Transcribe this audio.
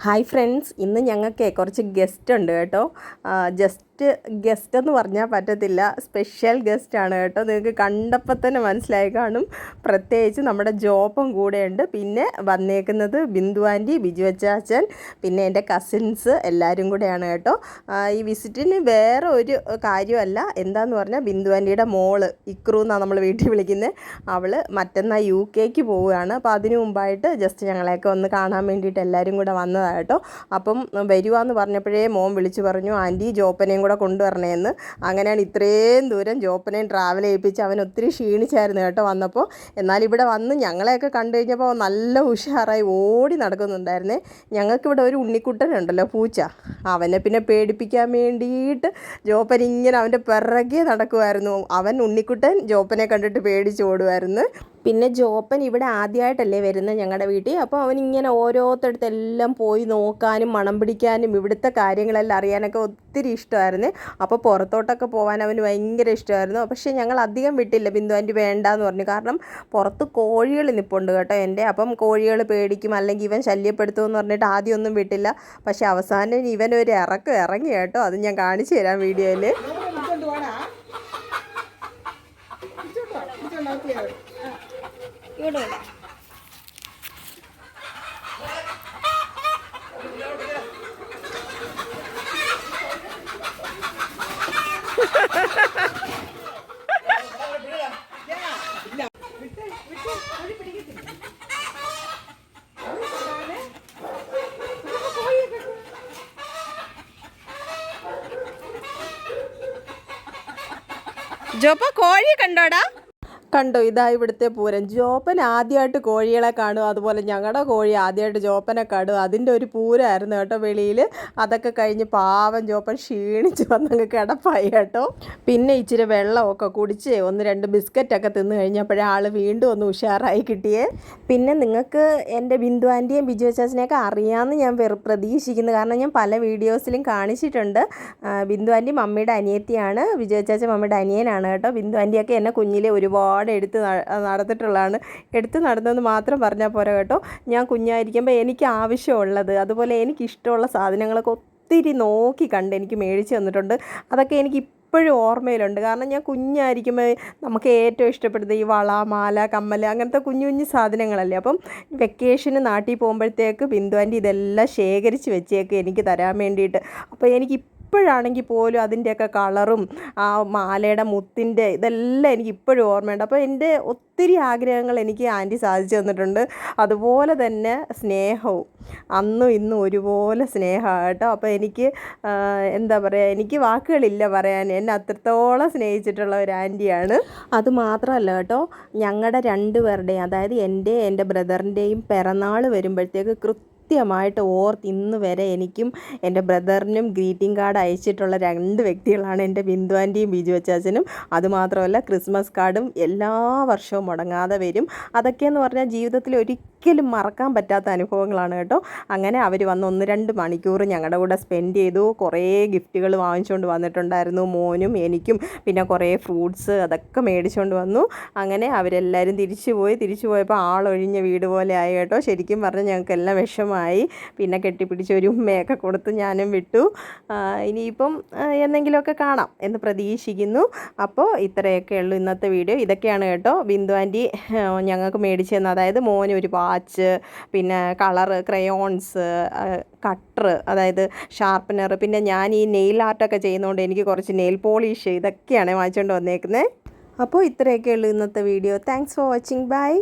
Hi friends, ഇന്ന് ഞങ്ങൾക്ക് കുറച്ച് ഗസ്റ്റ് ഉണ്ട് കേട്ടോ. ഗസ്റ്റ് എന്ന് പറഞ്ഞാൽ പറ്റത്തില്ല, സ്പെഷ്യൽ ഗസ്റ്റാണ് കേട്ടോ. നിങ്ങൾക്ക് കണ്ടപ്പോൾ തന്നെ മനസ്സിലായി കാണും. പ്രത്യേകിച്ച് നമ്മുടെ ജോപ്പും കൂടെയുണ്ട്. പിന്നെ വന്നേക്കുന്നത് ബിന്ദു ആൻറ്റി, ബിജു അച്ചാച്ചൻ, പിന്നെ എൻ്റെ കസിൻസ് എല്ലാവരും കൂടെയാണ് കേട്ടോ. ഈ വിസിറ്റിന് വേറെ ഒരു കാര്യമല്ല. എന്താണെന്ന് പറഞ്ഞാൽ ബിന്ദു ആൻറ്റിയുടെ മോള് ഇക്രു എന്നാണ് നമ്മൾ വീട്ടിൽ വിളിക്കുന്നത്. അവൾ മറ്റന്നാൾ UK പോവുകയാണ്. അപ്പോൾ അതിനു മുമ്പായിട്ട് ജസ്റ്റ് ഞങ്ങളെയൊക്കെ ഒന്ന് കാണാൻ വേണ്ടിയിട്ട് എല്ലാവരും കൂടെ വന്നതാണ് കേട്ടോ. അപ്പം വരുവാന്ന് പറഞ്ഞപ്പോഴേ മോൻ വിളിച്ചു പറഞ്ഞു, ആൻറ്റി ജോപ്പനെയും കൂടെ കൊണ്ടുവരണേന്ന്. അങ്ങനെയാണ് ഇത്രയും ദൂരം ജോപ്പനെയും ട്രാവൽ ചെയ്യിപ്പിച്ച്. അവൻ ഒത്തിരി ക്ഷീണിച്ചായിരുന്നു കേട്ടോ വന്നപ്പോൾ. എന്നാൽ ഇവിടെ വന്ന് ഞങ്ങളെയൊക്കെ കണ്ടു കഴിഞ്ഞപ്പോൾ നല്ല ഉഷാറായി ഓടി നടക്കുന്നുണ്ടായിരുന്നേ. ഞങ്ങൾക്കിവിടെ ഒരു ഉണ്ണിക്കുട്ടനുണ്ടല്ലോ, പൂച്ച. അവനെ പിന്നെ പേടിപ്പിക്കാൻ വേണ്ടിയിട്ട് ജോപ്പൻ ഇങ്ങനെ അവൻ്റെ പിറകെ നടക്കുമായിരുന്നു. അവൻ ഉണ്ണിക്കുട്ടൻ ജോപ്പനെ കണ്ടിട്ട് പേടിച്ച് ഓടുമായിരുന്നു. പിന്നെ ജോപ്പൻ ഇവിടെ ആദ്യമായിട്ടല്ലേ വരുന്നത് ഞങ്ങളുടെ വീട്ടിൽ. അപ്പോൾ അവനിങ്ങനെ ഓരോരുത്തടുത്തെല്ലാം പോയി നോക്കാനും മണം പിടിക്കാനും ഇവിടുത്തെ കാര്യങ്ങളെല്ലാം അറിയാനൊക്കെ ഒത്തിരി ഇഷ്ടമായിരുന്നു. അപ്പോൾ പുറത്തോട്ടൊക്കെ പോകാൻ അവന് ഭയങ്കര ഇഷ്ടമായിരുന്നു. പക്ഷേ ഞങ്ങൾ അധികം വിട്ടില്ല, ബിന്ദു ആൻറ്റി വേണ്ടാന്ന് പറഞ്ഞു. കാരണം പുറത്ത് കോഴികൾ നിൽപ്പുണ്ട് കേട്ടോ എൻ്റെ. അപ്പം കോഴികൾ പേടിക്കും, അല്ലെങ്കിൽ ഇവൻ ശല്യപ്പെടുത്തുമെന്ന് പറഞ്ഞിട്ട് ആദ്യമൊന്നും വിട്ടില്ല. പക്ഷേ അവസാനം ഇവൻ ഒരു ഇറങ്ങി കേട്ടോ. അത് ഞാൻ കാണിച്ചു തരാം വീഡിയോയിൽ. ജോപ്പ കോഴി കണ്ടോടാ? കണ്ടോ, ഇതാ ഇവിടുത്തെ പൂരം. ജോപ്പൻ ആദ്യമായിട്ട് കോഴികളെ കാണും, അതുപോലെ ഞങ്ങളുടെ കോഴി ആദ്യമായിട്ട് ജോപ്പനെ കാണും. അതിൻ്റെ ഒരു പൂരമായിരുന്നു കേട്ടോ വെളിയിൽ. അതൊക്കെ കഴിഞ്ഞ് പാവം ജോപ്പൻ ക്ഷീണിച്ച് വന്നങ്ങ് കിടപ്പായി കേട്ടോ. പിന്നെ ഇച്ചിരി വെള്ളമൊക്കെ കുടിച്ച് 1-2 ബിസ്ക്കറ്റൊക്കെ തിന്ന് കഴിഞ്ഞപ്പോഴേ ആൾ വീണ്ടും ഒന്ന് ഉഷാറായി കിട്ടിയേ. പിന്നെ നിങ്ങൾക്ക് എൻ്റെ ബിന്ദു ആൻറ്റിയും ബിജു അച്ചാച്ചനെയൊക്കെ അറിയാമെന്ന് ഞാൻ പ്രതീക്ഷിക്കുന്നു. കാരണം ഞാൻ പല വീഡിയോസിലും കാണിച്ചിട്ടുണ്ട്. ബിന്ദു ആൻറ്റി മമ്മിയുടെ അനിയത്തിയാണ്, ബിജു അച്ചാച്ചൻ മമ്മിയുടെ അനിയനാണ് കേട്ടോ. ബിന്ദു ആൻറ്റിയൊക്കെ എന്നെ കുഞ്ഞിലെ ഒരുപാട് എടുത്ത് നടന്നിട്ടുള്ളതാണ്. എടുത്ത് നടന്നതെന്ന് മാത്രം പറഞ്ഞാൽ പോരാ കേട്ടോ. ഞാൻ കുഞ്ഞായിരിക്കുമ്പോൾ എനിക്ക് ആവശ്യമുള്ളത്, അതുപോലെ എനിക്കിഷ്ടമുള്ള സാധനങ്ങളൊക്കെ ഒത്തിരി നോക്കി കണ്ട് എനിക്ക് മേടിച്ച് തന്നിട്ടുണ്ട്. അതൊക്കെ എനിക്ക് ഇപ്പോഴും ഓർമ്മയിലുണ്ട്. കാരണം ഞാൻ കുഞ്ഞായിരിക്കുമ്പോൾ നമുക്ക് ഏറ്റവും ഇഷ്ടപ്പെടുന്നത് ഈ വള, മാല, കമ്മൽ, അങ്ങനത്തെ കുഞ്ഞു കുഞ്ഞു സാധനങ്ങളല്ലേ. അപ്പം വെക്കേഷന് നാട്ടിൽ പോകുമ്പോഴത്തേക്ക് ബിന്ദു ആൻറ്റി ഇതെല്ലാം ശേഖരിച്ച് വെച്ചേക്ക് എനിക്ക് തരാൻ വേണ്ടിയിട്ട്. അപ്പോൾ എനിക്ക് ഇപ്പോഴാണെങ്കിൽ പോലും അതിൻ്റെയൊക്കെ കളറും ആ മാലയുടെ മുത്തിൻ്റെ ഇതെല്ലാം എനിക്ക് ഇപ്പോഴും ഓർമ്മയുണ്ട്. അപ്പോൾ എൻ്റെ ഒത്തിരി ആഗ്രഹങ്ങൾ എനിക്ക് ആൻറ്റി സാധിച്ചു തന്നിട്ടുണ്ട്. അതുപോലെ തന്നെ സ്നേഹവും അന്നും ഇന്നും ഒരുപോലെ സ്നേഹമാണ് കേട്ടോ. അപ്പോൾ എനിക്ക് എന്താ പറയുക, എനിക്ക് വാക്കുകളില്ല പറയാൻ. എന്നെ അത്രത്തോളം സ്നേഹിച്ചിട്ടുള്ള ഒരു ആൻറ്റിയാണ്. അതുമാത്രമല്ല കേട്ടോ, ഞങ്ങളുടെ 2 പേരുടെയും, അതായത് എൻ്റെ ബ്രദറിൻ്റെയും പിറന്നാൾ വരുമ്പോഴത്തേക്ക് കൃത്യമായിട്ട് ഇന്ന് വരെ എനിക്കും എൻ്റെ ബ്രദറിനും ഗ്രീറ്റിംഗ് കാർഡ് അയച്ചിട്ടുള്ള 2 വ്യക്തികളാണ് എൻ്റെ ബിന്ദു ആൻറ്റിയും ബിജു അച്ചാച്ചനും. അതുമാത്രമല്ല ക്രിസ്മസ് കാർഡും എല്ലാ വർഷവും മുടങ്ങാതെ വരും. അതൊക്കെയെന്ന് പറഞ്ഞാൽ ജീവിതത്തിൽ ഒരിക്കലും മറക്കാൻ പറ്റാത്ത അനുഭവങ്ങളാണ് കേട്ടോ. അങ്ങനെ അവർ വന്ന് 1-2 മണിക്കൂർ ഞങ്ങളുടെ കൂടെ സ്പെൻഡ് ചെയ്തു. കുറേ ഗിഫ്റ്റുകൾ വാങ്ങിച്ചുകൊണ്ട് വന്നിട്ടുണ്ടായിരുന്നു മോനും എനിക്കും. പിന്നെ കുറേ ഫ്രൂട്ട്സ് അതൊക്കെ മേടിച്ചുകൊണ്ട് വന്നു. അങ്ങനെ അവരെല്ലാവരും തിരിച്ചു പോയപ്പോൾ ആളൊഴിഞ്ഞ വീട് പോലെ ആയി കേട്ടോ. ശരിക്കും പറഞ്ഞാൽ ഞങ്ങൾക്കെല്ലാം വിഷമമായി. പിന്നെ കെട്ടിപ്പിടിച്ച് ഒരു ഉമ്മയൊക്കെ കൊടുത്ത് ഞാനും വിട്ടു. ഇനിയിപ്പം എന്തെങ്കിലുമൊക്കെ കാണാം എന്ന് പ്രതീക്ഷിക്കുന്നു. അപ്പോൾ ഇത്രയൊക്കെ ഉള്ളൂ ഇന്നത്തെ വീഡിയോ. ഇതൊക്കെയാണ് കേട്ടോ ബിന്ദു ആൻറ്റി ഞങ്ങൾക്ക് മേടിച്ചു തന്ന, അതായത് മോന് ഒരു വാച്ച്, പിന്നെ കളറ്, ക്രയോൺസ്, കട്ടർ, അതായത് ഷാർപ്പനർ, പിന്നെ ഞാൻ ഈ നെയിൽ ആർട്ടൊക്കെ ചെയ്യുന്നതുകൊണ്ട് എനിക്ക് കുറച്ച് നെയിൽ പോളിഷ്, ഇതൊക്കെയാണ് വാങ്ങിച്ചുകൊണ്ട് വന്നേക്കുന്നത്. അപ്പോൾ ഇത്രയൊക്കെ ഉള്ളൂ ഇന്നത്തെ video. Thanks for watching. By.